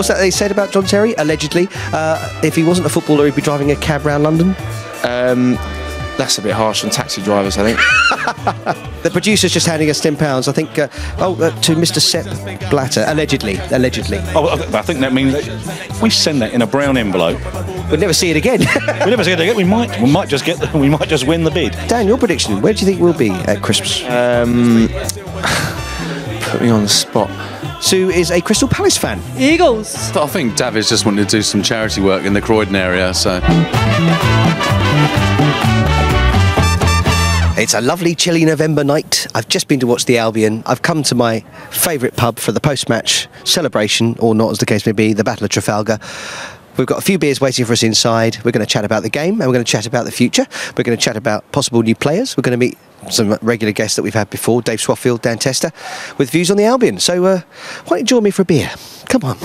What's that they said about John Terry? Allegedly, if he wasn't a footballer, he'd be driving a cab around London. That's a bit harsh on taxi drivers, I think. The producer's just handing us £10, I think, to Mr. Sepp Blatter, allegedly. Oh, I think that means that if we send that in a brown envelope, we'll never see it again. We'll never see it again. We might just win the bid. Dan, your prediction, where do you think we'll be at Christmas? Put me on the spot. Sue is a Crystal Palace fan. Eagles. I think David's just wanted to do some charity work in the Croydon area, so... It's a lovely, chilly November night. I've just been to watch the Albion. I've come to my favourite pub for the post-match celebration, or not as the case may be, the Battle of Trafalgar. We've got a few beers waiting for us inside. We're going to chat about the game, and we're going to chat about the future. We're going to chat about possible new players. We're going to meet some regular guests that we've had before, Dave Swaffield, Dan Tester, with views on the Albion. So why don't you join me for a beer? Come on.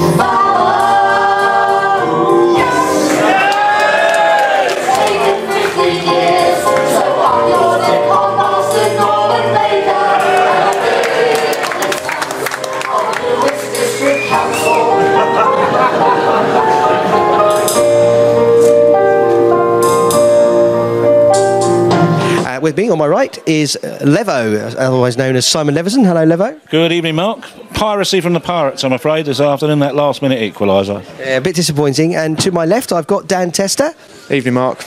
With me on my right is Levo, otherwise known as Simon Levenson. Hello, Levo. Good evening, Mark. Piracy from the Pirates, I'm afraid, this afternoon, that last-minute equaliser. A bit disappointing. And to my left, I've got Dan Tester. Evening, Mark.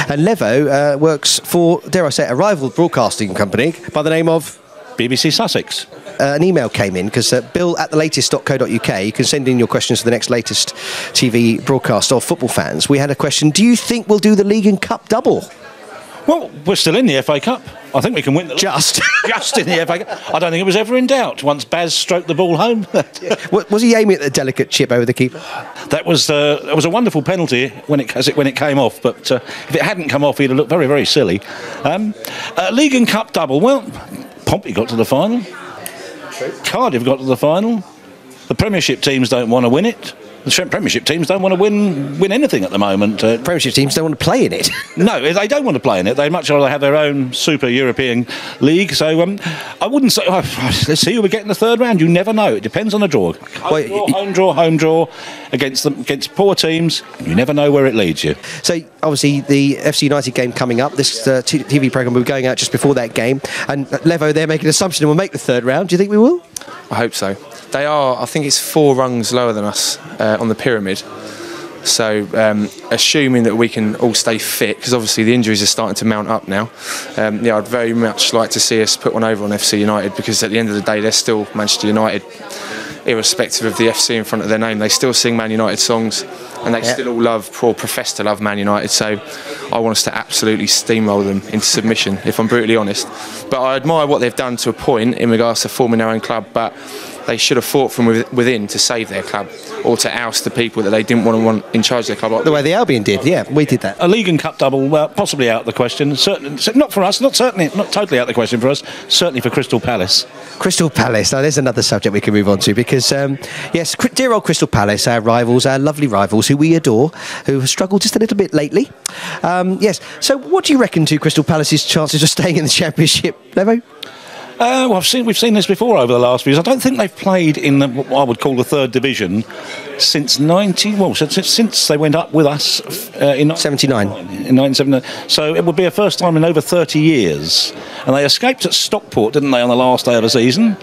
And Levo works for, dare I say, a rival broadcasting company by the name of... BBC Sussex. An email came in because bill@thelatest.co.uk, you can send in your questions for the next latest TV broadcast of football fans. We had a question, do you think we'll do the League and Cup double? Well, we're still in the FA Cup. I think we can win the Just in the FA Cup. I don't think it was ever in doubt once Baz stroked the ball home. Was he aiming at the delicate chip over the keeper? That was a wonderful penalty when it came off, but if it hadn't come off, he'd have looked very, very silly. League and Cup double. Well, Pompey got to the final. True. Cardiff got to the final. The Premiership teams don't want to win it. The Premiership teams don't want to win anything at the moment. Premiership teams don't want to play in it. No, they don't want to play in it. They'd much rather have their own super European league. So I wouldn't say, let's see who we get in the third round. You never know. It depends on the draw. Home draw against poor teams. You never know where it leads you. So obviously the FC United game coming up, this TV programme will be going out just before that game. And Levo, they're making an assumption we'll make the third round. Do you think we will? I hope so. They are, I think it's 4 rungs lower than us on the pyramid. So assuming that we can all stay fit, because obviously the injuries are starting to mount up now, I'd very much like to see us put one over on FC United, because at the end of the day they're still Manchester United. Irrespective of the FC in front of their name, they still sing Man United songs, and they still all love or profess to love Man United. So I want us to absolutely steamroll them into submission, if I'm brutally honest. But I admire what they've done to a point in regards to forming their own club, but they should have fought from within to save their club, or to oust the people that they didn't want in charge of their club. The way the Albion did, yeah, we did that. A League and Cup double, possibly out of the question. Certainly, not for us, not totally out of the question for us. Certainly for Crystal Palace. Crystal Palace. Now, there's another subject we can move on to, because yes, dear old Crystal Palace, our rivals, our lovely rivals, who we adore, who have struggled just a little bit lately. Yes. So, what do you reckon to Crystal Palace's chances of staying in the Championship, Levo? Well, we've seen this before over the last few years. I don't think they've played in what I would call the third division since since they went up with us in 79. In 1979. So it would be a first time in over 30 years. And they escaped at Stockport, didn't they, on the last day of the season?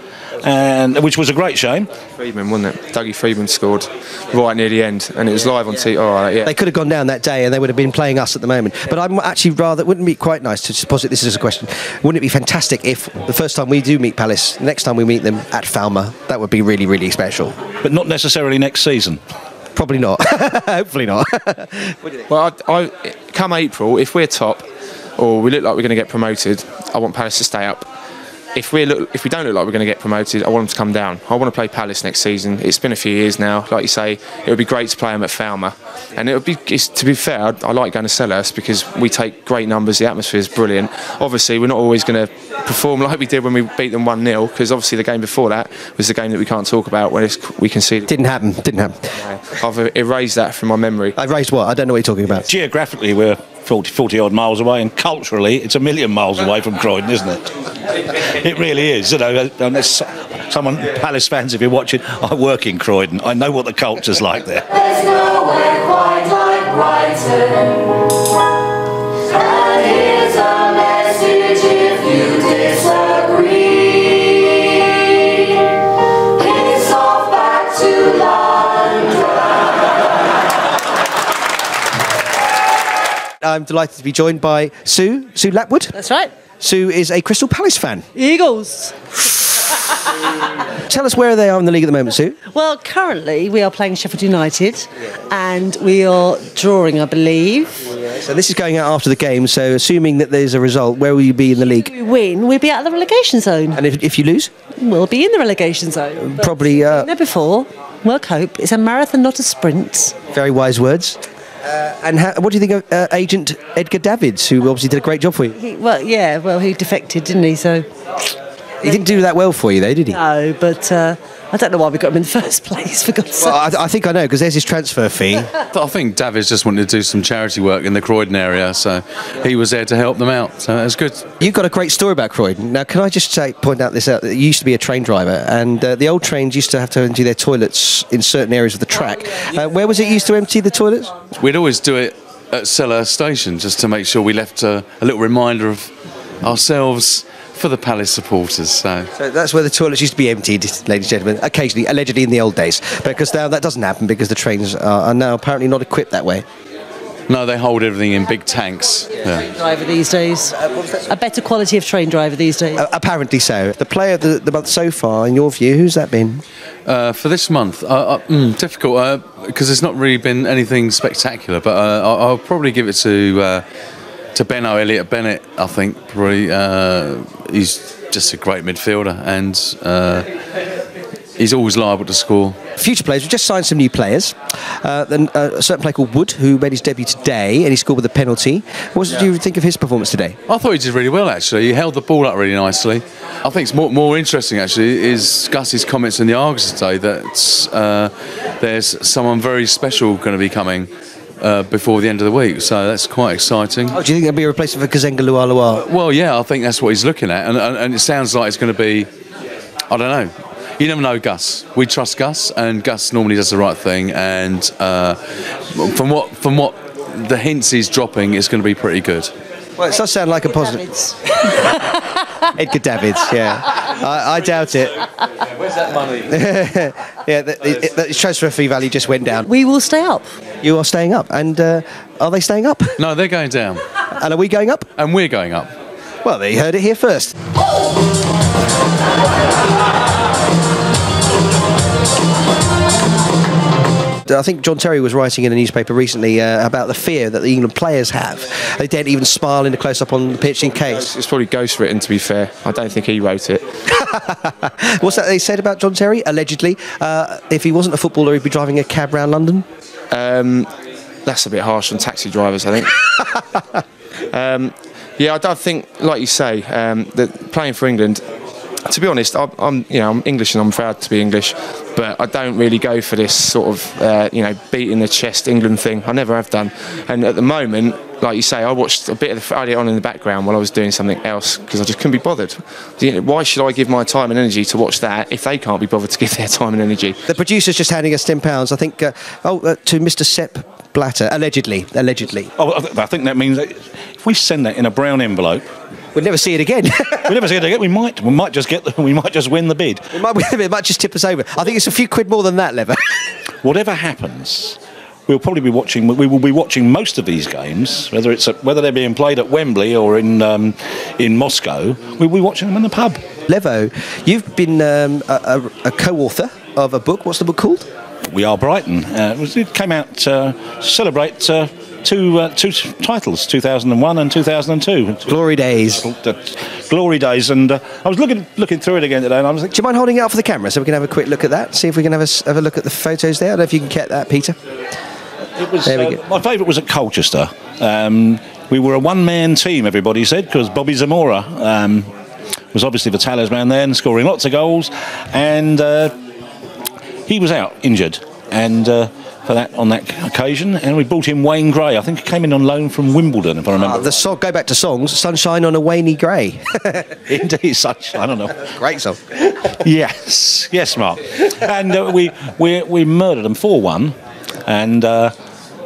And which was a great shame. Freedman, wasn't it? Dougie Freedman scored right near the end, and it was live on TV. Oh, yeah. They could have gone down that day, and they would have been playing us at the moment. But I'm actually rather, wouldn't it be quite nice to posit this as a question? Wouldn't it be fantastic if the first time we do meet Palace, next time we meet them at Falmer, that would be really, really special. But not necessarily next season. Probably not. Hopefully not. Well, I come April, if we're top, or we look like we're going to get promoted, I want Palace to stay up. If we don't look like we're going to get promoted, I want them to come down. I want to play Palace next season. It's been a few years now. Like you say, it would be great to play them at Falmer. And it would be, to be fair, I like going to Selhurst because we take great numbers. The atmosphere is brilliant. Obviously, we're not always going to perform like we did when we beat them 1-0, because obviously the game before that was the game that we can't talk about when we conceded. Didn't happen. Yeah. I've erased that from my memory. I've erased what? I don't know what you're talking about. Geographically, we're 40 odd miles away, and culturally it's a million miles away from Croydon, isn't it? It really is. You know, unless someone, Palace fans, if you're watching, I work in Croydon. I know what the culture's like there. There's nowhere quite like Brighton. And here's a message if you disagree. Piss off back to London. I'm delighted to be joined by Sue Lapwood. That's right. Sue is a Crystal Palace fan. Eagles. Tell us where they are in the league at the moment, Sue. Well, currently we are playing Sheffield United and we are drawing, I believe. So this is going out after the game, so assuming that there's a result, where will you be in the league? If we win, we'll be out of the relegation zone. And if you lose? We'll be in the relegation zone. Probably... Been there before. Work hope. It's a marathon, not a sprint. Very wise words. And what do you think of agent Edgar Davids, who obviously did a great job for you? He defected, didn't he? So He didn't do that well for you, though, did he? no, but I don't know why we got him in the first place, for God's sake. Well, I think I know, because there's his transfer fee. I think Davids just wanted to do some charity work in the Croydon area, so he was there to help them out. So it was good. You've got a great story about Croydon. Now, can I just point out this? You used to be a train driver, and the old trains used to have to empty their toilets in certain areas of the track. Where was it used to empty the toilets? We'd always do it at Cellar Station just to make sure we left a little reminder of ourselves for the Palace supporters. So that's where the toilets used to be emptied, ladies and gentlemen, occasionally, allegedly in the old days. Because now that doesn't happen because the trains are now apparently not equipped that way. no, they hold everything in big tanks. Yeah. Train driver these days. A better quality of train driver these days. Apparently so. The player of the month so far, in your view, who's that been? For this month, difficult because there's not really been anything spectacular. But I'll probably give it to Benno Elliott Bennett. I think probably he's just a great midfielder and he's always liable to score. Future players, we've just signed some new players. Then a certain player called Wood, who made his debut today, and he scored with a penalty. What did you think of his performance today? I thought he did really well, actually. He held the ball up really nicely. I think it's more interesting, actually, is Gus's comments in the Argus today that there's someone very special going to be coming before the end of the week, so that's quite exciting. Oh, do you think there'll be a replacement for Kazenga Lualua? Well, yeah, I think that's what he's looking at, and it sounds like it's going to be, I don't know. You never know, Gus. We trust Gus, and Gus normally does the right thing. And from what the hints he's dropping, it's going to be pretty good. Well, it does sound like a positive. Edgar Davids, yeah. I doubt it. Where's that money? Yeah, the transfer fee value just went down. We will stay up. You are staying up, and are they staying up? No, they're going down. And are we going up? And we're going up. Well, they heard it here first. I think John Terry was writing in a newspaper recently about the fear that the England players have. They daren't even smile in a close-up on the pitch in case. It's probably ghostwritten, to be fair. I don't think he wrote it. What's that they said about John Terry? Allegedly, if he wasn't a footballer, he'd be driving a cab round London. That's a bit harsh on taxi drivers, I think. Yeah, I don't think, like you say, that playing for England. To be honest, I'm English and I'm proud to be English, but I don't really go for this sort of, beating the chest England thing. I never have done. And at the moment, like you say, I watched a bit of the Friday on in the background while I was doing something else because I just couldn't be bothered. Why should I give my time and energy to watch that if they can't be bothered to give their time and energy? The producer's just handing us £10, I think, to Mr. Sepp Blatter, allegedly. Oh, I think that means that if we send that in a brown envelope, we'll never see it again. we'll never see it again. We might just win the bid. It might just tip us over. I think it's a few quid more than that, Lever. Whatever happens, we'll probably be watching. We will be watching most of these games, whether they're being played at Wembley or in Moscow. We'll be watching them in the pub. Levo, you've been a co-author of a book. What's the book called? We Are Brighton. It came out to celebrate two titles, 2001 and 2002. Glory days. Glory days. And I was looking through it again today, and I was like, do you mind holding it up for the camera so we can have a quick look at that? See if we can have a look at the photos there. I don't know if you can get that, Peter. It was, my favourite was at Colchester. We were a one-man team, everybody said, because Bobby Zamora was obviously the talisman then, scoring lots of goals, and he was out injured, and for that on that occasion, and we brought in Wayne Gray. I think he came in on loan from Wimbledon, if I remember. The song, go back to songs, Sunshine on a Wainy Grey. Indeed, Sunshine, I don't know. Great song. Yes, Mark. And we murdered them 4-1, and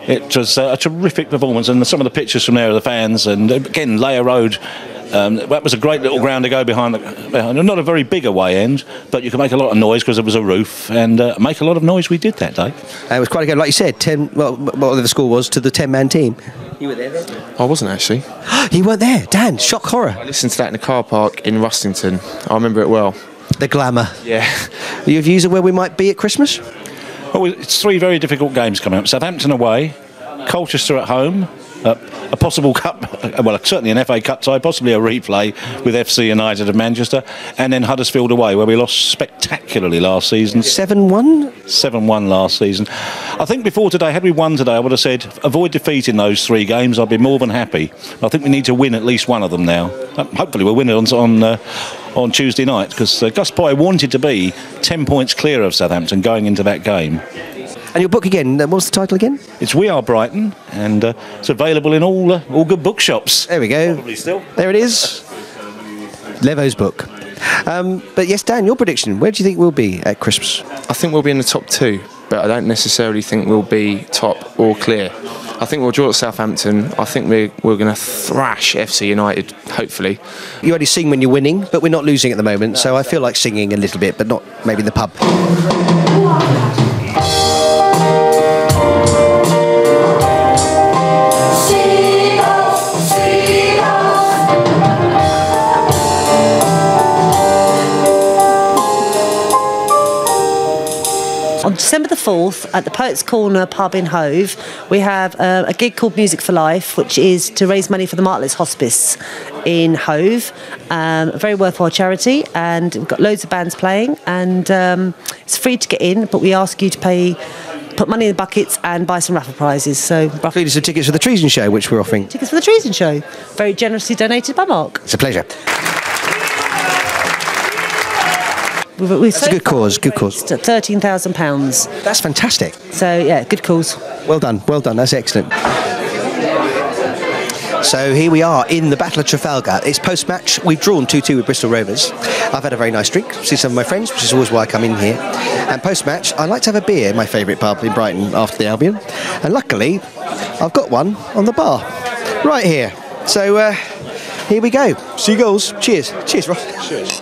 it was a terrific performance. And some of the pictures from there of the fans, and again, Layer Road. That was a great little ground to go behind. Not a very big away end, but you could make a lot of noise because there was a roof, and make a lot of noise. We did that day. It was quite a game, like you said. 10. Well, whatever the score was to the 10-man team. You were there then? I wasn't actually. You weren't there, Dan. Shock horror. I listened to that in the car park in Rustington. I remember it well. The glamour. Yeah. Your views of where we might be at Christmas? Well, it's 3 very difficult games coming up. Southampton away, Colchester at home. A possible cup, well, certainly an FA Cup tie, possibly a replay with FC United of Manchester, and then Huddersfield away, where we lost spectacularly last season. 7-1? 7-1 last season. I think before today, had we won today, I would have said avoid defeat in those 3 games. I'd be more than happy. I think we need to win at least one of them now. Hopefully we'll win it on Tuesday night, because Gus Poyet wanted to be 10 points clear of Southampton going into that game. And your book again, what was the title again? It's We Are Brighton, and it's available in all good bookshops. There we go. Probably still. There it is. Levo's book. But yes, Dan, your prediction, where do you think we'll be at Christmas? I think we'll be in the top 2, but I don't necessarily think we'll be top or clear. I think we'll draw at Southampton. I think we're going to thrash FC United, hopefully. You only sing when you're winning, but we're not losing at the moment, so I feel like singing a little bit, but not maybe in the pub. On December the 4th, at the Poets Corner pub in Hove, we have a gig called Music for Life, which is to raise money for the Martlets Hospice in Hove. A very worthwhile charity, and we've got loads of bands playing, and it's free to get in, but we ask you to put money in the buckets and buy some raffle prizes. So, Including some tickets for the Treason Show, which we're offering. Tickets for the Treason Show, very generously donated by Mark. It's a pleasure. It's a good cause, good cause. £13,000. That's fantastic. So, yeah, good cause. Well done, that's excellent. So here we are in the Battle of Trafalgar. It's post-match. We've drawn 2-2 with Bristol Rovers. I've had a very nice drink, see some of my friends, which is always why I come in here. And post-match, I like to have a beer, my favourite pub in Brighton, after the Albion. And luckily, I've got one on the bar, right here. So here we go. Seagulls. Cheers. Cheers, Ross. Cheers.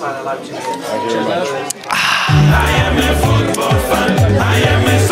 I am a football fan. I am a